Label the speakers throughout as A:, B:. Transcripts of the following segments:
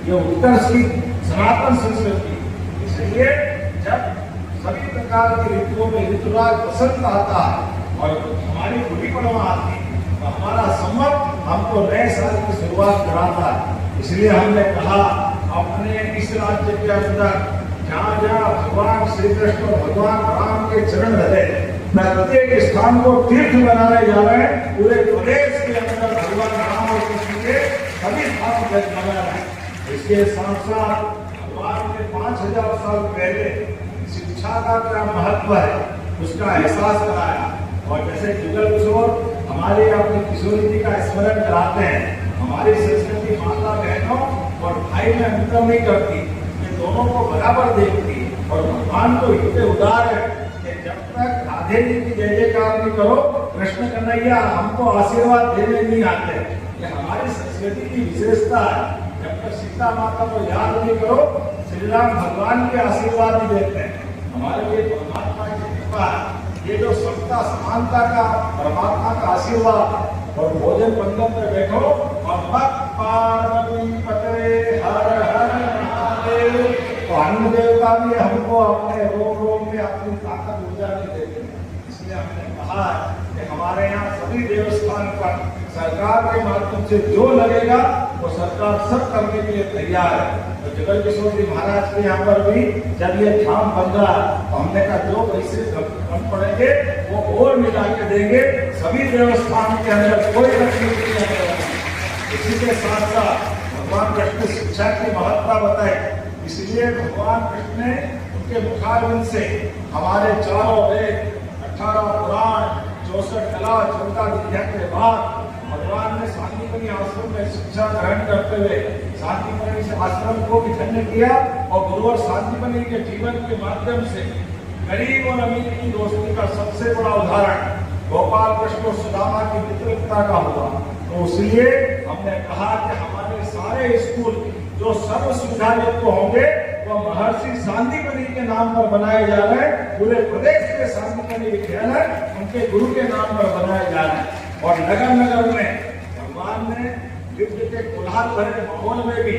A: ये उत्कर्ष की सनातन संस्कृति। इसलिए जब सभी प्रकार की ऋतुओं में ऋतुराज बसंत आता है और हमारी गुड़ी पड़वा आती है तो हमारा संवत हमको नए साल की शुरुआत कराता है। इसलिए हमने कहा अपने इस राज्य के अंदर जहाँ जहाँ भगवान श्री कृष्ण और भगवान राम के चरण धरे प्रत्येक स्थान को तीर्थ बनाने जा रहे हैं। पूरे प्रदेश के अंदर भगवान राम और कृष्ण के सभी स्थान बना रहे हैं। इसके साथ साथ भगवान ने 5000 साल पहले शिक्षा का क्या महत्व है उसका एहसास कराया। और जैसे जुगल किशोर हमारे अपने किशोरी जी का स्मरण कराते हैं, हमारी संस्कृति माता बहनों और भाई में अंतर नहीं करती, ये दोनों को बराबर देखती। और भगवान तो इतने उदार है कि जब तक राधे जी की जय जयकार नहीं करो कृष्ण कन्हैया हमको आशीर्वाद देने नहीं आते। ये हमारी संस्कृति की विशेषता है। जब तक सीता माता को याद नहीं करो श्री राम भगवान के आशीर्वाद नहीं देते हैं। हमारे लिए परमात्मा की कृपा है, ये जो समता समानता का परमात्मा का आशीर्वाद। और भोजन पंगत में बैठो और भक्त पार्वती पते हर हर महादेव, तो अन्न देवता भी हमको अपने रोग रोग में अपनी ताकत ऊर्जा नहीं देते। इसलिए हमने कहा कि हमारे यहाँ सभी देवस्थान पर सरकार के माध्यम से जो लगेगा वो सरकार सब करने के लिए तैयार है। तो जुगल किशोर जी महाराज के यहाँ पर भी जब ये धाम बन रहा है तो हमने कहा जो पैसे कम पड़ेंगे वो और मिला के देंगे। सभी देवस्थान के अंदर कोई तकलीफ नहीं आएगा। इसी के साथ साथ भगवान कृष्ण शिक्षा की महत्ता बताए। इसलिए भगवान कृष्ण ने उनके मुखारविंद से हमारे चारों वेद 18 पुराण 64 कला 14 विद्या के बाद भगवान ने शांतिपनी आश्रम में शिक्षा ग्रहण करते हुए शांतिपनी आश्रम को भी धन्य किया। और गुरुवर शांतिपनी के जीवन के माध्यम से गरीब और अमीर की दोस्ती का सबसे बड़ा उदाहरण गोपाल कृष्ण और सुदामा की मित्रता का हुआ। तो इसलिए हमने कहा कि हमारे सारे स्कूल जो सर्व सुविधा युक्त होंगे वो महर्षि शांतिपनी के नाम पर बनाए जा रहे हैं। पूरे प्रदेश के शांतिपनी विद्यालय उनके गुरु के नाम पर बनाए जा रहे हैं। और नगर नगर में भगवान ने युद्ध के कोलाहल भरे माहौल में भी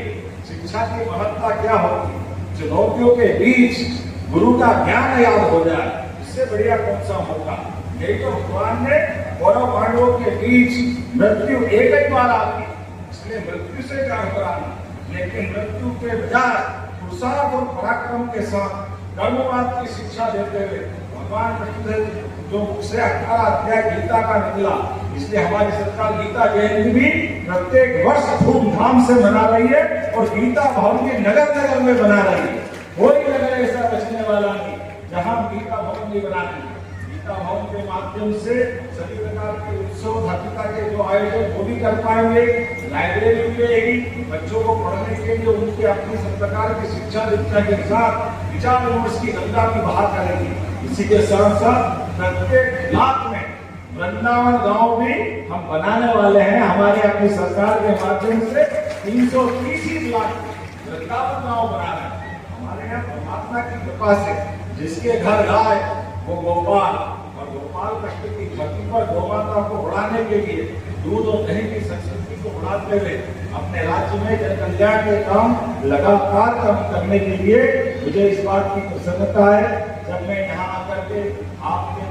A: शिक्षा की महत्ता क्या होगी, चुनौतियों के बीच गुरु का ज्ञान याद हो जाए, इससे बढ़िया कौन सा होगा। यही तो भगवान ने कौरव पांडवों के बीच मृत्यु एक ही बार आती, इसलिए मृत्यु से क्या कराना, लेकिन मृत्यु के बजाय पुरुषार्थ और पराक्रम के साथ कर्मवाद की शिक्षा देते हुए भगवान कृष्ण जो मुख से 18 अध्याय गीता का निकला। इसलिए हमारी सरकार गीता जयंती भी प्रत्येक वर्ष धूमधाम से मना रही है और गीता भवन के नगर नगर में बना रही है। कोई नगर ऐसा बचने वाला नहीं जहां गीता भवन नहीं बनाती। गीता भवन के माध्यम से सभी प्रकार के उत्सव धार्मिकता के जो आयोजन वो भी कर पाएंगे। लाइब्रेरी भी रहेगी, बच्चों को पढ़ने के लिए उनकी अपनी सब प्रकार की शिक्षा दीक्षा के साथ विचार विमर्श की गंगा भी बहा करेगी। इसी के साथ साथ प्रत्येक ब्लॉक में वृंदावन गांव भी हम बनाने वाले हैं। हमारे अपनी सरकार के माध्यम से 330 ब्लॉक वृंदावन गांव बना रहे हैं। हमारे यहाँ परमात्मा की कृपा से जिसके घर गाय वो गोपाल, और गोपाल कृष्ण की धरती पर गोमाता को बढ़ाने के लिए दूध और दही की संस्कृति को बढ़ाते हुए अपने राज्य में जन कल्याण के काम लगातार करने के लिए मुझे इस बात की प्रसन्नता है। जब मैं यहाँ आकर के आपके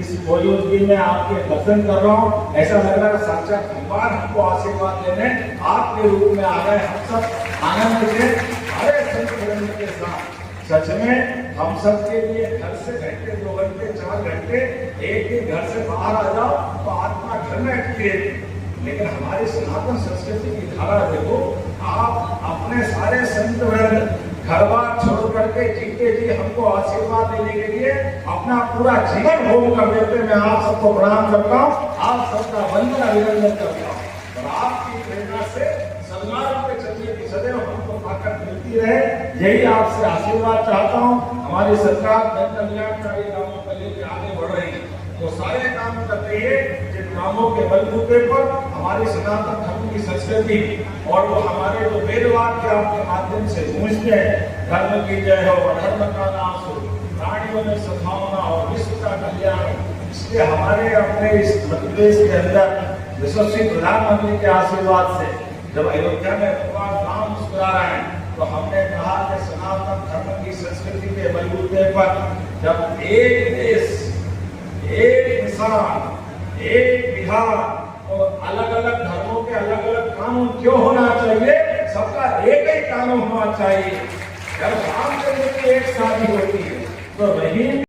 A: इस मौजूदगी में आपके दर्शन कर रहा हूँ, ऐसा लग रहा है साक्षात भगवान हमको आशीर्वाद देने आपके रूप में आ गए। हम सब आनंद से हरे संत के साथ सच में हम सब के लिए घर से घंटे 2 घंटे 4 घंटे एक ही घर से बाहर आ जाओ तो आत्मा घर में अटकी रहती। लेकिन हमारी सनातन संस्कृति की धारा देखो, आप अपने सारे संत वृंद घर बार छोड़ करके जीते जी हमको आशीर्वाद देने के लिए अपना पूरा जीवन होम कर देते। मैं आप सबको प्रणाम करता हूँ, आप सबका वंदन अभिनंदन करता हूँ। और आपकी प्रेरणा से सन्मार्ग पे चलिए कि सदैव हमको ताकत मिलती रहे, यही आपसे आशीर्वाद चाहता हूँ। हमारी सरकार जन कल्याणकारी कामों को लेकर आगे बढ़ रही है, तो सारे काम कर रही है जिन कामों के बलबूते पर हमारी सनातन धर्म की संस्कृति और वो हमारे जो वेद वाक्य आपके माध्यम से गूंजते हैं, धर्म की जय हो, धर्म का नाश हो, प्राणियों में सद्भावना और विश्व का कल्याण। इसलिए हमारे अपने इस मध्य प्रदेश के अंदर यशस्वी प्रधानमंत्री के आशीर्वाद से जब अयोध्या में भगवान राम मुस्कुरा रहे मुद्दे पर जब एक देश, एक किसान, एक बिहार और अलग अलग धर्मों के अलग अलग कानून क्यों होना चाहिए? सबका एक ही कानून होना चाहिए। जब रामचंद्र की एक शादी होती है तो रहीम